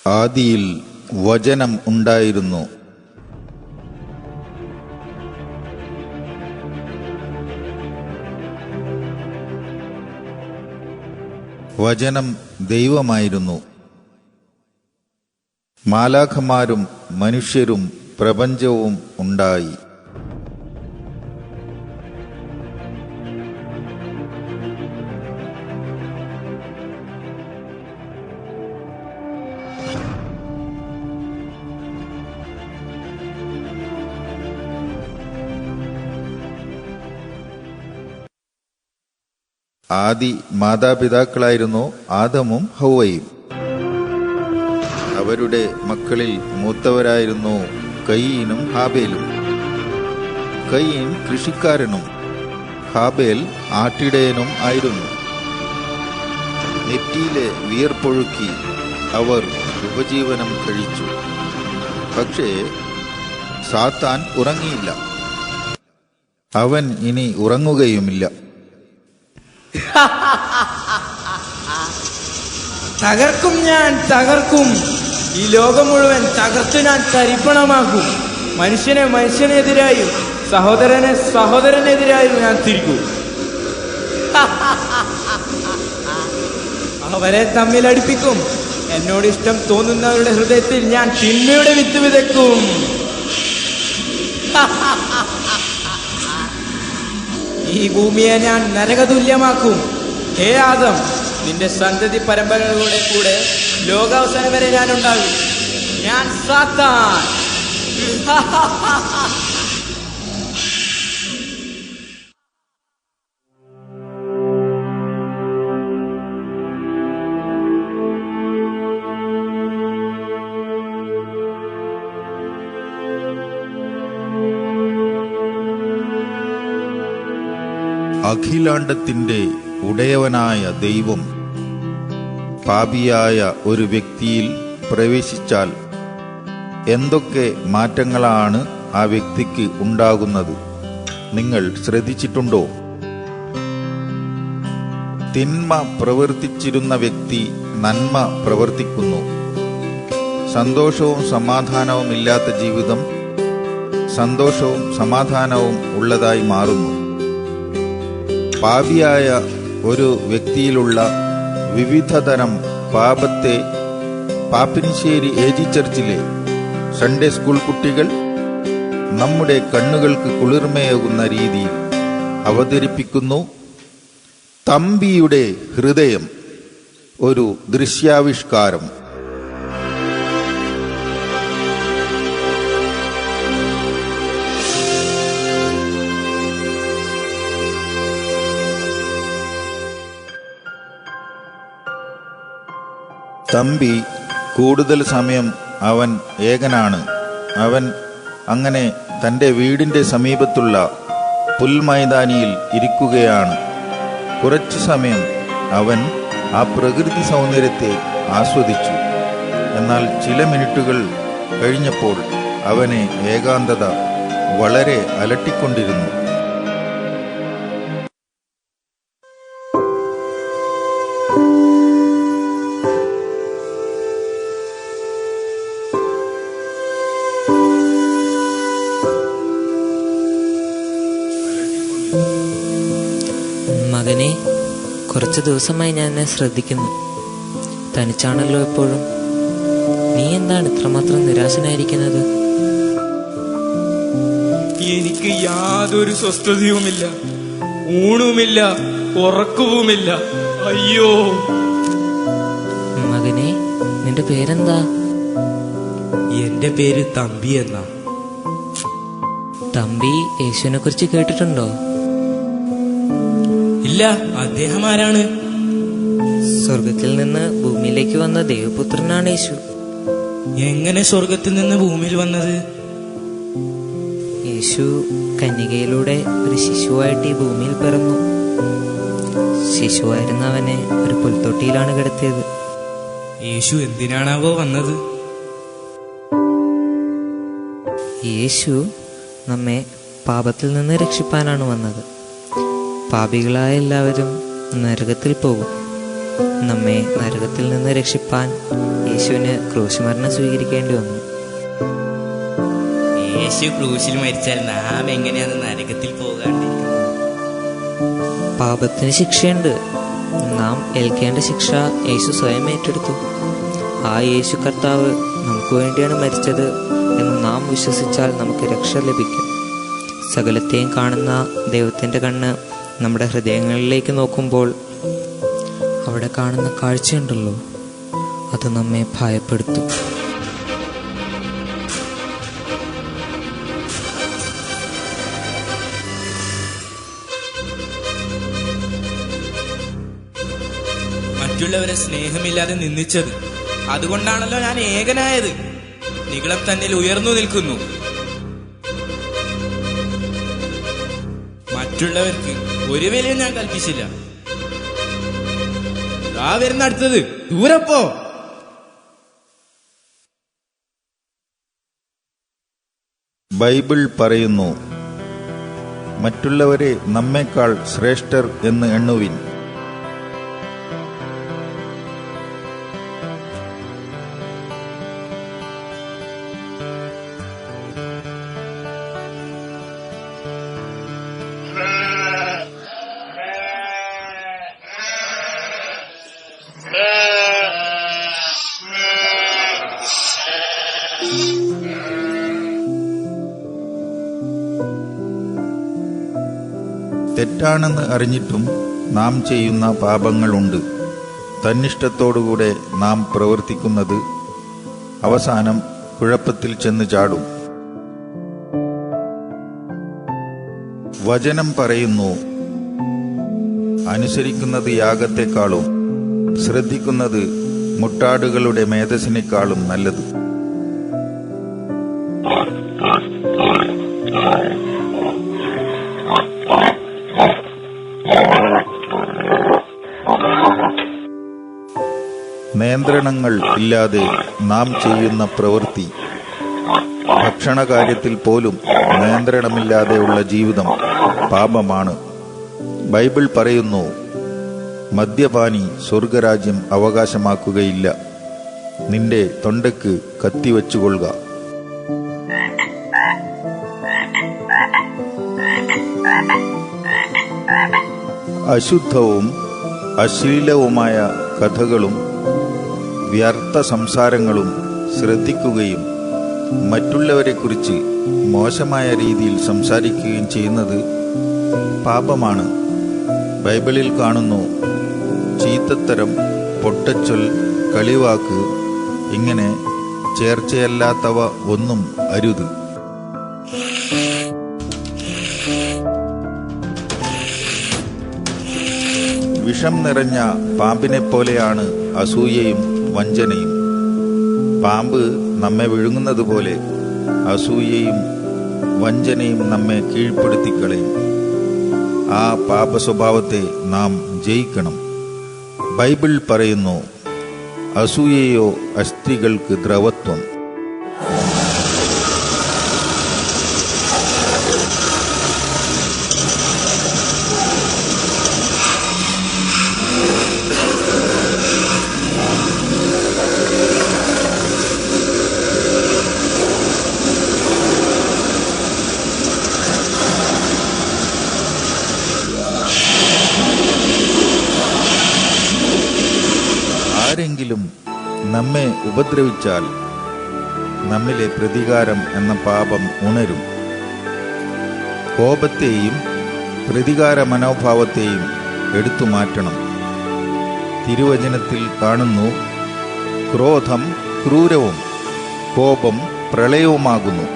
ആദിയിൽ വചനം ഉണ്ടായിരുന്നു. വചനം ദൈവമായിരുന്നു. മാലാഖമാരും മനുഷ്യരും പ്രപഞ്ചവും ഉണ്ടായി. ആദി മാതാപിതാക്കളായിരുന്നു ആദമും ഹൗവയും. അവരുടെ മക്കളിൽ മൂത്തവരായിരുന്നു കയീനും ഹാബേലും. കയീൻ കൃഷിക്കാരനും ഹാബേൽ ആട്ടിടയനും ആയിരുന്നു. നെറ്റിയിലെ വിയർപ്പൊഴുക്കി അവർ ഉപജീവനം കഴിച്ചു. പക്ഷേ സാത്താൻ ഉറങ്ങിയില്ല. അവൻ ഇനി ഉറങ്ങുകയുമില്ല. തകർക്കും, ഞാൻ തകർക്കും. ഈ ലോകം മുഴുവൻ തകർത്ത് ഞാൻ തരിപ്പണമാക്കും. മനുഷ്യനെ മനുഷ്യനെതിരായും സഹോദരനെ സഹോദരനെതിരായും ഞാൻ തിരിക്കും. അവരെ തമ്മിലടിപ്പിക്കും. എന്നോട് ഇഷ്ടം തോന്നുന്നവരുടെ ഹൃദയത്തിൽ ഞാൻ തിന്മയുടെ വിത്ത് വിതയ്ക്കും. ഈ ഭൂമിയെ ഞാൻ നരകതുല്യമാക്കും. ഹേ ആദം, നിന്റെ സന്തതി പരമ്പരകളുടെ കൂടെ ലോകാവസാനം വരെ ഞാൻ ഉണ്ടാകും. ഞാൻ സാത്താൻ. അഖിലാണ്ടത്തിന്റെ ഉടയവനായ ദൈവം പാപിയായ ഒരു വ്യക്തിയിൽ പ്രവേശിച്ചാൽ എന്തൊക്കെ മാറ്റങ്ങളാണ് ആ വ്യക്തിക്ക് ഉണ്ടാകുന്നത് നിങ്ങൾ ശ്രദ്ധിച്ചിട്ടുണ്ടോ? തിന്മ പ്രവർത്തിച്ചിരുന്ന വ്യക്തി നന്മ പ്രവർത്തിക്കുന്നു. സന്തോഷവും സമാധാനവും ഇല്ലാത്ത ജീവിതം സന്തോഷവും സമാധാനവും ഉള്ളതായി മാറുന്നു. പാപിയായ ഒരു വ്യക്തിയിലുള്ള വിവിധതരം പാപത്തെ പാപ്പിനിശ്ശേരി ഏജി ചർച്ചിലെ സൺഡേ സ്കൂൾ കുട്ടികൾ നമ്മുടെ കണ്ണുകൾക്ക് കുളിർമയാകുന്ന രീതിയിൽ അവതരിപ്പിക്കുന്നു. തമ്പിയുടെ ഹൃദയം, ഒരു ദൃശ്യാവിഷ്കാരം. തമ്പി കൂടുതൽ സമയം അവൻ ഏകനാണ്. അവൻ അങ്ങനെ തൻ്റെ വീടിൻ്റെ സമീപത്തുള്ള പുൽമൈതാനിയിൽ ഇരിക്കുകയാണ്. കുറച്ചു സമയം അവൻ ആ പ്രകൃതി സൗന്ദര്യത്തെ ആസ്വദിച്ചു. എന്നാൽ ചില മിനിറ്റുകൾ കഴിഞ്ഞപ്പോൾ അവനെ ഏകാന്തത വളരെ അലട്ടിക്കൊണ്ടിരുന്നു. മകനെ, കുറച്ച് ദിവസമായി ഞാൻ എന്നെ ശ്രദ്ധിക്കുന്നു. തനിച്ചാണല്ലോ എപ്പോഴും. നീ എന്താണ് ഇത്രമാത്രം നിരാശനായിരിക്കുന്നത്? എനിക്ക് യാതൊരു സ്വസ്ഥതയുമില്ല, ഊണുമില്ല, ഉറക്കവുമില്ല. അയ്യോ മകനെ, നിന്റെ പേരെന്താ? എന്റെ പേര് തമ്പി എന്നാ. തമ്പി യേശുവിനെ കുറിച്ച് കേട്ടിട്ടുണ്ടോ? ഇല്ല. അദ്ദേഹം ആരാണ്? സ്വർഗത്തിൽ നിന്ന് ഭൂമിയിലേക്ക് വന്ന ദൈവപുത്രനാണ് യേശു. എങ്ങനെ സ്വർഗത്തിൽ നിന്ന് ഭൂമിയിൽ വന്നത്? യേശു കന്യകയിലൂടെ ഒരു ശിശുവായിട്ട് ഈ ഭൂമിയിൽ പിറന്നു. ശിശുവായിരുന്ന അവനെ ഒരു പുൽത്തൊട്ടിയിലാണ് കിടത്തിയത്. യേശു എന്തിനാണാവോ വന്നത്? യേശു നമ്മെ പാപത്തിൽ നിന്ന് രക്ഷിപ്പാനാണ് വന്നത്. പാപികളായ എല്ലാവരും നരകത്തിൽ പോകും. നമ്മെ നരകത്തിൽ നിന്ന് രക്ഷിപ്പാൻ യേശുവിന് ക്രൂശുമരണം സ്വീകരിക്കേണ്ടി വന്നു. യേശു ക്രൂശിൽ മരിച്ചാൽ നാം എങ്ങനെയാണ് നരകത്തിൽ പോകാണ്ടിരിക്കുന്നത്? പാപത്തിന് ശിക്ഷയുണ്ട്. നാം ഏൽക്കേണ്ട ശിക്ഷ യേശു സ്വയം ഏറ്റെടുത്തു. ആ യേശു കർത്താവ് നമുക്ക് വേണ്ടിയാണ് മരിച്ചത് എന്ന് നാം വിശ്വസിച്ചാൽ നമുക്ക് രക്ഷ ലഭിക്കും. സകലത്തെയും കാണുന്ന ദൈവത്തിൻ്റെ കണ്ണ് നമ്മുടെ ഹൃദയങ്ങളിലേക്ക് നോക്കുമ്പോൾ അവിടെ കാണുന്ന കാഴ്ചയുണ്ടല്ലോ, അത് നമ്മെ ഭയപ്പെടുത്തും. മറ്റുള്ളവരെ സ്നേഹമില്ലാതെ നിന്ദിച്ചത്, അതുകൊണ്ടാണല്ലോ ഞാൻ ഏകനായത്. നിഗളം തന്നിൽ ഉയർന്നു നിൽക്കുന്നു. മറ്റുള്ളവർക്ക് ഒരു വിലയും ഞാൻ കൽപ്പിച്ചില്ല. ആ വരുന്ന അടുത്തത്, ദൂരപ്പോ. ബൈബിൾ പറയുന്നു, മറ്റുള്ളവരെ നമ്മേക്കാൾ ശ്രേഷ്ഠർ എന്ന് എണ്ണുവിൻ. തെറ്റാണെന്ന് അറിഞ്ഞിട്ടും നാം ചെയ്യുന്ന പാപങ്ങളുണ്ട്. തന്നിഷ്ടത്തോടുകൂടെ നാം പ്രവർത്തിക്കുന്നത് അവസാനം കുഴപ്പത്തിൽ ചെന്ന് ചാടും. വചനം പറയുന്നു, അനുസരിക്കുന്നത് യാഗത്തെക്കാളും ശ്രദ്ധിക്കുന്നത് മുട്ടാടുകളുടെ മേധസ്സിനേക്കാളും നല്ലത്. നിയന്ത്രണങ്ങൾ ഇല്ലാതെ നാം ചെയ്യുന്ന പ്രവൃത്തി, ഭക്ഷണകാര്യത്തിൽ പോലും നിയന്ത്രണമില്ലാതെയുള്ള ജീവിതം പാപമാണ്. ബൈബിൾ പറയുന്നു, മദ്യപാനി സ്വർഗരാജ്യം അവകാശമാക്കുകയില്ല. നിന്റെ തൊണ്ടയ്ക്ക് കത്തിവെച്ചുകൊള്ളുക. അശുദ്ധവും അശ്ലീലവുമായ കഥകളും വ്യർത്ഥ സംസാരങ്ങളും ശ്രദ്ധിക്കുകയും മറ്റുള്ളവരെക്കുറിച്ച് മോശമായ രീതിയിൽ സംസാരിക്കുകയും ചെയ്യുന്നത് പാപമാണ്. ബൈബിളിൽ കാണുന്നു, ചീത്തത്തരം, പൊട്ടച്ചൊൽ, കളിവാക്ക്, ഇങ്ങനെ ചേർച്ചയല്ലാത്തവ ഒന്നും അരുത്. വിഷം നിറഞ്ഞ പാമ്പിനെപ്പോലെയാണ് അസൂയയും വഞ്ചനയും. പാമ്പ് നമ്മെ വിഴുങ്ങുന്നതുപോലെ അസൂയയും വഞ്ചനയും നമ്മെ കീഴ്പ്പെടുത്തിക്കളയും. ആ പാപ സ്വഭാവത്തെ നാം ജയിക്കണം. ബൈബിൾ പറയുന്നു, അസൂയയോ അസ്ഥികൾക്ക് ദ്രവത്വം. ആരെങ്കിലും നമ്മെ ഉപദ്രവിച്ചാൽ നമ്മിലെ പ്രതികാരം എന്ന പാപം ഉണരും. കോപത്തെയും പ്രതികാര മനോഭാവത്തെയും എടുത്തു മാറ്റണം. തിരുവചനത്തിൽ കാണുന്നു, ക്രോധം ക്രൂരവും കോപം പ്രളയവുമാകുന്നു.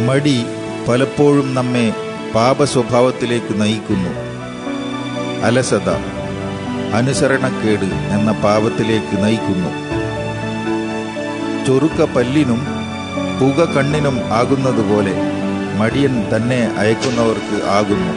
മടി പലപ്പോഴും നമ്മെ പാപസ്വഭാവത്തിലേക്ക് നയിക്കുന്നു. അലസത അനുസരണക്കേട് എന്ന പാപത്തിലേക്ക് നയിക്കുന്നു. ചൊറുക്ക പല്ലിനും പുക കണ്ണിനും ആകുന്നതുപോലെ മടിയൻ തന്നെ അയക്കുന്നവർക്ക് ആകുന്നു.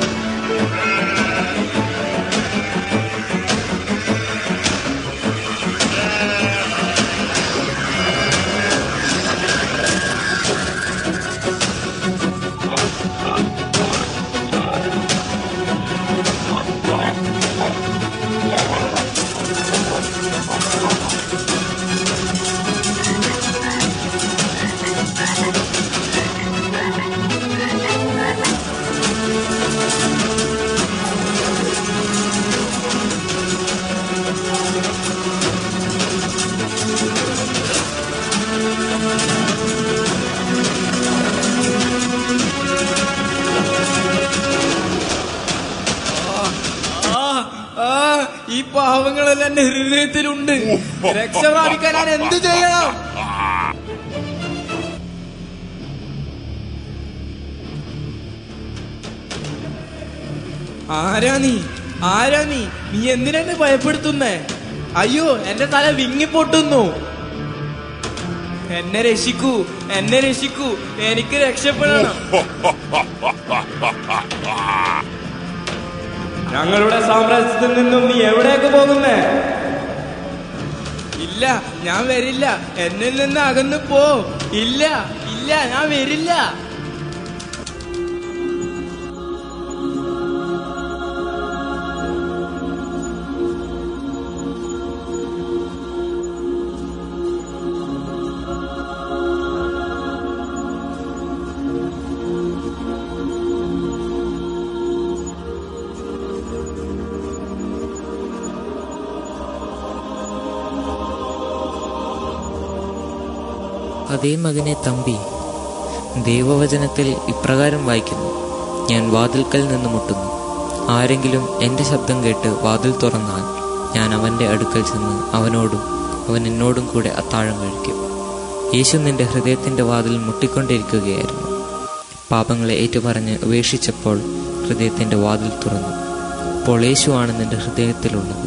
ഈ പാവങ്ങളെല്ലാം എന്റെ ഹൃദയത്തിലുണ്ട്. രക്ഷ പ്രാപിക്കാൻ ഞാൻ എന്ത് ചെയ്യണം? ആരാ നീ എന്തിനെന്നെ ഭയപ്പെടുത്തുന്നേ? അയ്യോ, എന്റെ തല വിങ്ങിപ്പൊട്ടുന്നു. എന്നെ രക്ഷിക്കൂ, എനിക്ക് രക്ഷപ്പെടണം. ഞങ്ങളുടെ സാമ്രാജ്യത്തിൽ നിന്നും നീ എവിടേക്ക് പോകുന്നേ? ഇല്ല, ഞാൻ വരില്ല. എന്നിൽ നിന്ന് അകന്നു പോ. ഇല്ല, ഞാൻ വരില്ല. അതേ മകനെ തമ്പി, ദൈവവചനത്തിൽ ഇപ്രകാരം വായിക്കുന്നു: ഞാൻ വാതിൽക്കൽ നിന്ന് മുട്ടുന്നു. ആരെങ്കിലും എൻ്റെ ശബ്ദം കേട്ട് വാതിൽ തുറന്നാൽ ഞാൻ അവൻ്റെ അടുക്കൽ ചെന്ന് അവനോടും അവൻ എന്നോടും കൂടെ അത്താഴം കഴിക്കും. യേശു നിന്റെ ഹൃദയത്തിൻ്റെ വാതിൽ മുട്ടിക്കൊണ്ടിരിക്കുകയായിരുന്നു. പാപങ്ങളെ ഏറ്റുപറഞ്ഞ് ഉപേക്ഷിച്ചപ്പോൾ ഹൃദയത്തിൻ്റെ വാതിൽ തുറന്നു. അപ്പോൾ യേശുവാണ് നിന്റെ ഹൃദയത്തിലുള്ളത്.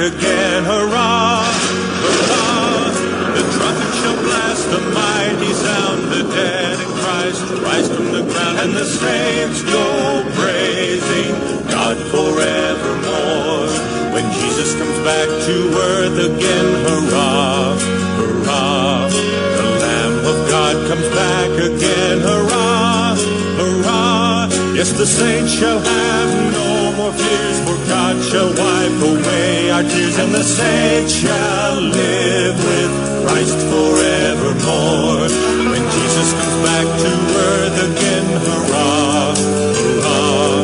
Again, hurrah, hurrah, the trumpet shall blast a mighty sound, the dead in Christ rise from the ground, and the saints go praising God forevermore. When Jesus comes back to earth again, hurrah, hurrah, the Lamb of God comes back again, hurrah, hurrah, yes, the saints shall have no more fears, for God shall wipe away our tears, and the saints shall live with Christ forevermore. When Jesus comes back to earth again, hurrah, hurrah,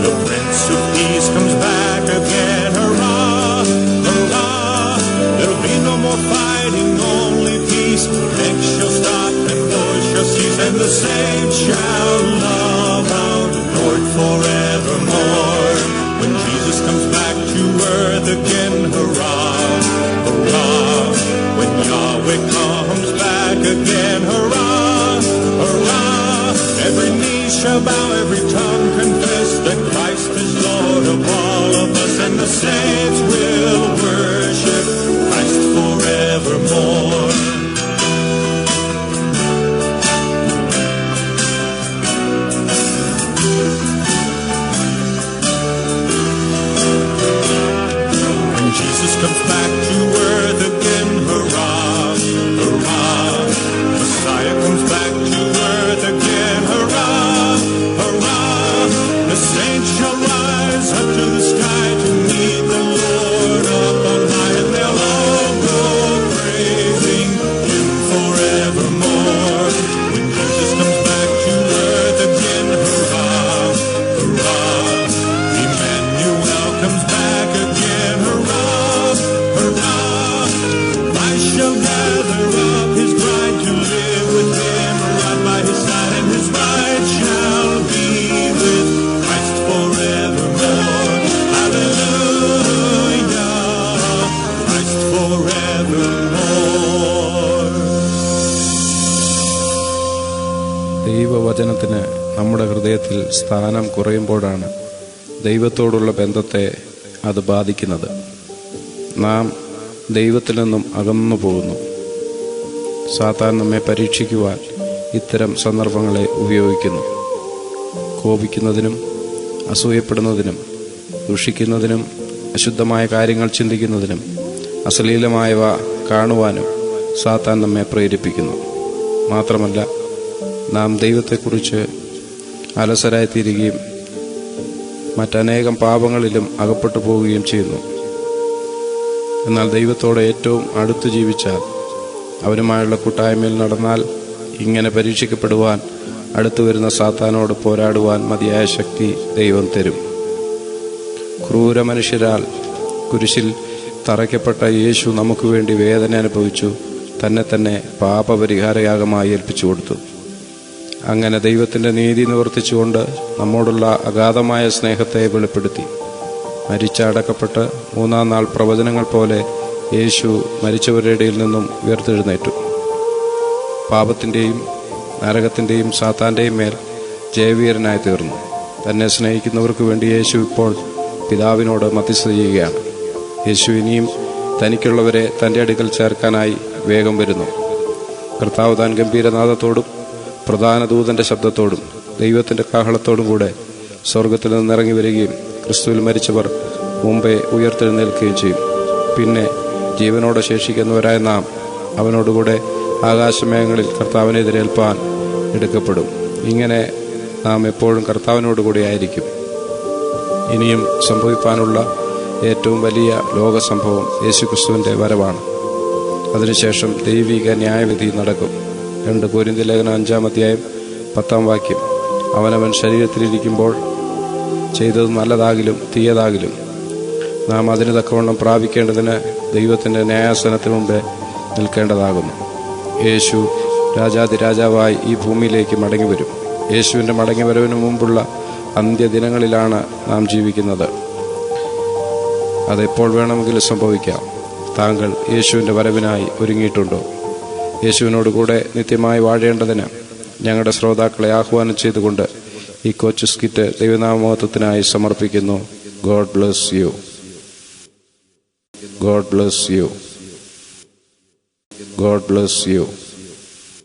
the Prince of Peace comes back again, hurrah, hurrah, there'll be no more fighting, only peace. Death shall stop and wars shall cease, and the saints shall love our Lord forevermore. When Jesus comes back to earth again, hurrah, hurrah, when Yahweh comes back again, hurrah, hurrah, every knee shall bow, every tongue confess that Christ is Lord of all of us, and the saints will worship Christ forevermore. Comes back to earth again, hurrah, hurrah, Messiah comes back to earth again, hurrah, hurrah, the saints shall rise up to the sky to meet the Lord up on high, and they'll all go praising Him forevermore. When Jesus comes back to earth again, hurrah, hurrah, Emmanuel comes back again, hurrah, shall gather up His bride to live with Him, right by His side, and His bride shall be with Christ forevermore. Hallelujah, Christ forevermore. ദൈവവചനത്തിന് നമ്മുടെ ഹൃദയത്തിൽ സ്ഥാനം കുറയുമ്പോഴാണ് ദൈവത്തോടുള്ള ബന്ധത്തെ അത് ബാധിക്കുന്നത്. നാം ദൈവത്തിൽ നിന്നും അകന്നു പോകുന്നു. സാത്താൻ നമ്മെ പരീക്ഷിക്കുവാൻ ഇത്തരം സന്ദർഭങ്ങളെ ഉപയോഗിക്കുന്നു. കോപിക്കുന്നതിനും അസൂയപ്പെടുന്നതിനും ദുഷിക്കുന്നതിനും അശുദ്ധമായ കാര്യങ്ങൾ ചിന്തിക്കുന്നതിനും അശ്ലീലമായവ കാണുവാനും സാത്താൻ നമ്മെ പ്രേരിപ്പിക്കുന്നു. മാത്രമല്ല, നാം ദൈവത്തെക്കുറിച്ച് അലസരായിത്തീരുകയും മറ്റനേകം പാപങ്ങളിലും അകപ്പെട്ടു പോവുകയും ചെയ്യുന്നു. എന്നാൽ ദൈവത്തോട് ഏറ്റവും അടുത്ത് ജീവിച്ചാൽ, അവനുമായുള്ള കൂട്ടായ്മയിൽ നടന്നാൽ, ഇങ്ങനെ പരീക്ഷിക്കപ്പെടുവാൻ അടുത്തു വരുന്ന സാത്താനോട് പോരാടുവാൻ മതിയായ ശക്തി ദൈവം തരും. ക്രൂര മനുഷ്യരാൽ കുരിശിൽ തറയ്ക്കപ്പെട്ട യേശു നമുക്ക് വേണ്ടി വേദന അനുഭവിച്ചു തന്നെ പാപപരിഹാരയാഗമായി ഏൽപ്പിച്ചു കൊടുത്തു. അങ്ങനെ ദൈവത്തിൻ്റെ നീതി നിവർത്തിച്ചുകൊണ്ട് നമ്മോടുള്ള അഗാധമായ സ്നേഹത്തെ വെളിപ്പെടുത്തി. മരിച്ചടക്കപ്പെട്ട് മൂന്നാം നാൾ പ്രവചനങ്ങൾ പോലെ യേശു മരിച്ചവരുടെ ഇടയിൽ നിന്നും ഉയർത്തെഴുന്നേറ്റു. പാപത്തിൻ്റെയും നരകത്തിൻ്റെയും സാത്താൻ്റെയും മേൽ ജയവീരനായി തീർന്നു. തന്നെ സ്നേഹിക്കുന്നവർക്ക് വേണ്ടി യേശു ഇപ്പോൾ പിതാവിനോട് മധ്യസ്ഥത ചെയ്യുകയാണ്. യേശു ഇനിയും തനിക്കുള്ളവരെ തൻ്റെ അടുക്കൽ ചേർക്കാനായി വേഗം വരുന്നു. കർത്താവ് താൻ ഗംഭീരനാദത്തോടും പ്രധാന ദൂതൻ്റെ ശബ്ദത്തോടും ദൈവത്തിൻ്റെ കാഹളത്തോടും കൂടെ സ്വർഗത്തിൽ നിന്നിറങ്ങി വരികയും ക്രിസ്തുവിൽ മരിച്ചവർ മുമ്പേ ഉയർത്തെഴുന്നേൽക്കുകയും ചെയ്യും. പിന്നെ ജീവനോടെ ശേഷിക്കുന്നവരായ നാം അവനോടുകൂടെ ആകാശമേഘങ്ങളിൽ കർത്താവിനെ എതിരേൽപ്പാൻ എടുക്കപ്പെടും. ഇങ്ങനെ നാം എപ്പോഴും കർത്താവിനോടുകൂടി ആയിരിക്കും. ഇനിയും സംഭവിക്കാനുള്ള ഏറ്റവും വലിയ ലോകസംഭവം യേശുക്രിസ്തുവിൻ്റെ വരവാണ്. അതിനുശേഷം ദൈവിക ന്യായവിധി നടക്കും. 2 കൊരിന്ത്യർ ലേഖനം 5-ാം അധ്യായം 10-ാം വാക്യം. അവനവൻ ശരീരത്തിലിരിക്കുമ്പോൾ ചെയ്തത് നല്ലതാകിലും തീയതാകിലും നാം അതിന് തക്കവണ്ണം പ്രാപിക്കേണ്ടതിന് ദൈവത്തിൻ്റെ ന്യായാസനത്തിന് മുമ്പേ നിൽക്കേണ്ടതാകുന്നു. യേശു രാജാതിരാജാവായി ഈ ഭൂമിയിലേക്ക് മടങ്ങി വരും. യേശുവിൻ്റെ മടങ്ങി വരവിന് മുമ്പുള്ള അന്ത്യദിനങ്ങളിലാണ് നാം ജീവിക്കുന്നത്. അതെപ്പോൾ വേണമെങ്കിലും സംഭവിക്കാം. താങ്കൾ യേശുവിൻ്റെ വരവിനായി ഒരുങ്ങിയിട്ടുണ്ടോ? യേശുവിനോട് കൂടെ നിത്യമായി വാഴേണ്ടതിന് ഞങ്ങളുടെ ശ്രോതാക്കളെ ആഹ്വാനം ചെയ്തുകൊണ്ട് ഈ കൊച്ചു സ്കിറ്റ് ദൈവനാമമഹത്വത്തിനായി സമർപ്പിക്കുന്നു. God bless you. God bless you. God bless you.